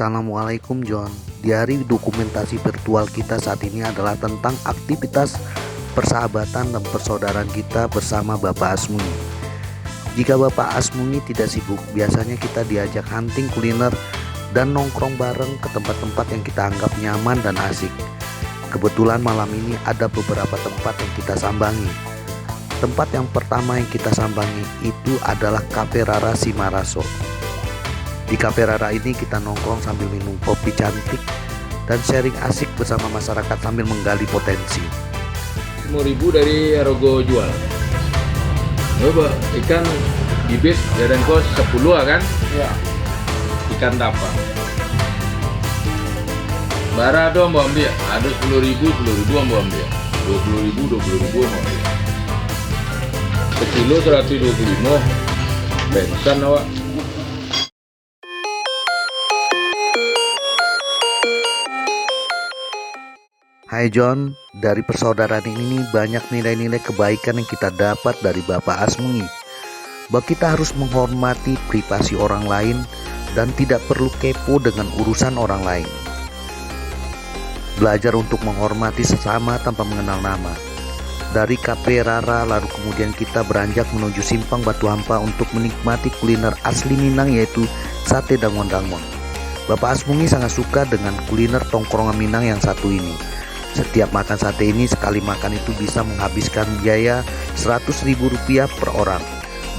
Assalamualaikum John. Di hari dokumentasi virtual kita saat ini adalah tentang aktivitas persahabatan dan persaudaraan kita bersama Bapak Asmuni. Jika Bapak Asmuni tidak sibuk, biasanya kita diajak hunting kuliner dan nongkrong bareng ke tempat-tempat yang kita anggap nyaman dan asik. Kebetulan malam ini ada beberapa tempat yang kita sambangi. Tempat yang pertama yang kita sambangi itu adalah Cafe Rara Simaraso. Di Cafe Rara ini kita nongkrong sambil minum kopi cantik dan sharing asik bersama masyarakat sambil menggali potensi. 5.000 dari Rogo jual. Coba ikan bibit dan kos 10 kan? Iya. Ikan tapa. Bara dong mau ambil. Ada 10.000 mau ambil. 20.000 mau ambil. Sekilo 125. Bensan awak. Hai John, dari persaudaraan ini banyak nilai-nilai kebaikan yang kita dapat dari Bapak Asmuni. Bahwa kita harus menghormati privasi orang lain dan tidak perlu kepo dengan urusan orang lain. Belajar untuk menghormati sesama tanpa mengenal nama. Dari Cafe Rara lalu kemudian kita beranjak menuju Simpang Batu Hampa untuk menikmati kuliner asli Minang yaitu sate dangon-dangon. Bapak Asmuni sangat suka dengan kuliner tongkrongan Minang yang satu ini. Setiap makan sate ini sekali makan itu bisa menghabiskan biaya Rp100.000 per orang.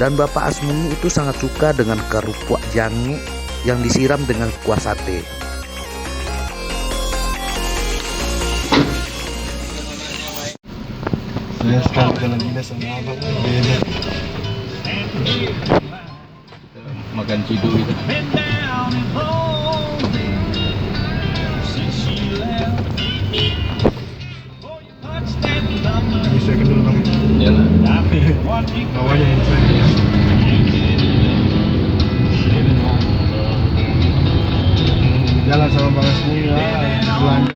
Dan Bapak Asmuni itu sangat suka dengan kerupuk jange yang disiram dengan kuah sate. Saya sekali jalan-jalan sama abang beda. Makan cidu gitu. Saya dulu bang. Jalan. Bawahnya yang saya. Jalan sama Bang Asmuni belanja.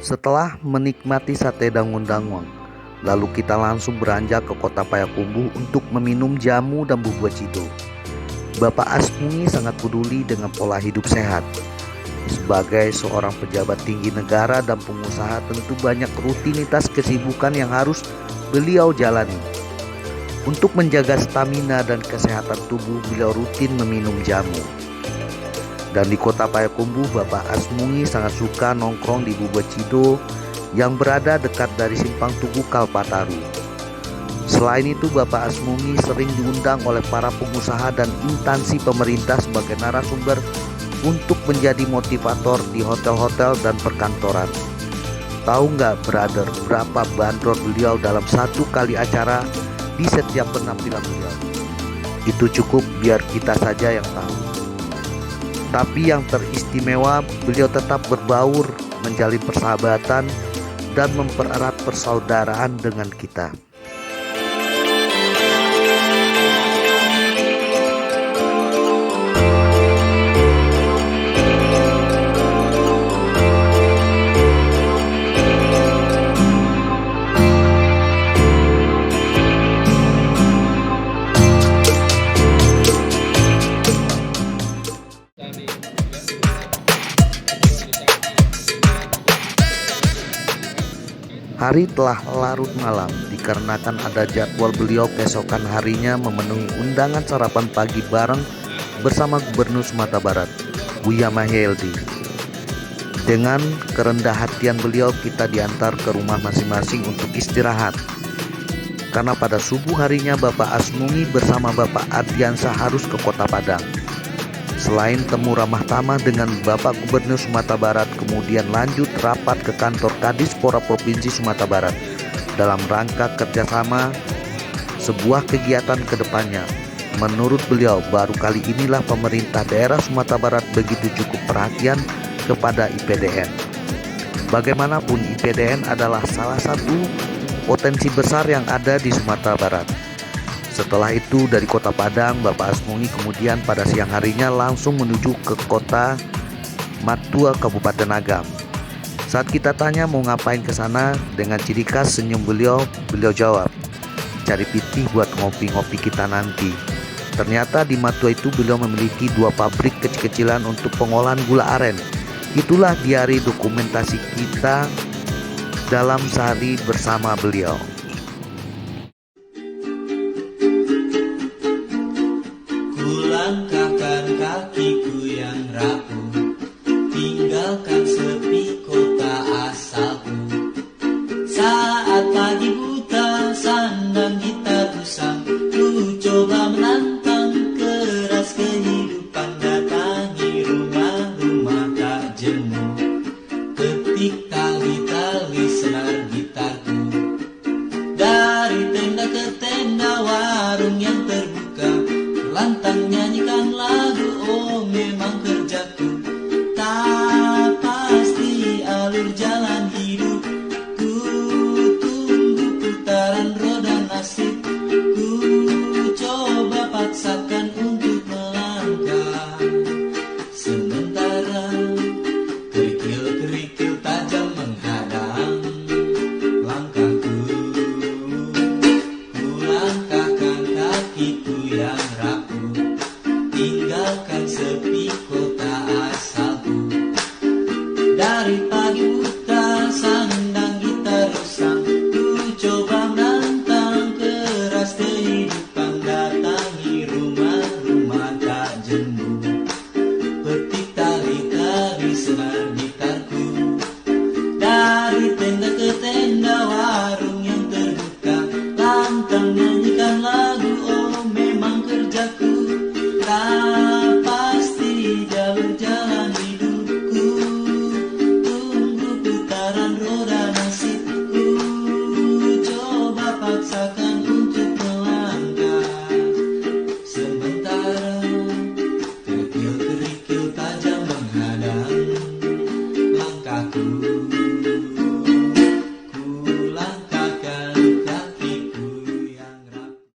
Setelah menikmati sate dangun-dangun, lalu kita langsung beranjak ke kota Payakumbuh untuk meminum jamu dan bubuk cido. Bapak Asmuni sangat peduli dengan pola hidup sehat. Sebagai seorang pejabat tinggi negara dan pengusaha tentu banyak rutinitas kesibukan yang harus beliau jalani. Untuk menjaga stamina dan kesehatan tubuh, beliau rutin meminum jamu. Dan di kota Payakumbuh, Bapak Asmuni sangat suka nongkrong di bubuk cido yang berada dekat dari Simpang Tugu Kalpataru. Selain itu, Bapak Asmuni sering diundang oleh para pengusaha dan instansi pemerintah sebagai narasumber untuk menjadi motivator di hotel-hotel dan perkantoran. Tahu nggak brother, berapa bandrol beliau dalam satu kali acara di setiap penampilan beliau? Itu cukup biar kita saja yang tahu. Tapi yang teristimewa, beliau tetap berbaur, menjalin persahabatan, dan mempererat persaudaraan dengan kita. Hari telah larut malam dikarenakan ada jadwal beliau keesokan harinya memenuhi undangan sarapan pagi bareng bersama Gubernur Sumatera Barat, Buya Mahyeldi. Dengan kerendah hatian beliau kita diantar ke rumah masing-masing untuk istirahat. Karena pada subuh harinya Bapak Asmuni bersama Bapak Ardiansah harus ke Kota Padang. Selain temu ramah tamah dengan Bapak Gubernur Sumatera Barat, kemudian lanjut rapat ke kantor Kadispora Provinsi Sumatera Barat dalam rangka kerjasama sebuah kegiatan ke depannya. Menurut beliau, baru kali inilah pemerintah daerah Sumatera Barat begitu cukup perhatian kepada IPDN. Bagaimanapun IPDN adalah salah satu potensi besar yang ada di Sumatera Barat. Setelah itu dari kota Padang, Bapak Asmuni kemudian pada siang harinya langsung menuju ke kota Matua, Kabupaten Agam. Saat kita tanya mau ngapain ke sana, dengan ciri khas senyum beliau jawab, cari pitih buat ngopi-ngopi kita nanti. Ternyata di Matua itu beliau memiliki 2 pabrik kecil-kecilan untuk pengolahan gula aren. Itulah diari dokumentasi kita dalam sehari bersama beliau. Kulangkahkan kakiku yang rapuh, tinggalkan sepi kota asalku. Saat pagi buta, sandang gitar usang, ku coba menantang keras kehidupan, datangi rumah-rumah tak jemu, ketik tali-tali senar gitarku. Dari tenda ke tenda, warung yang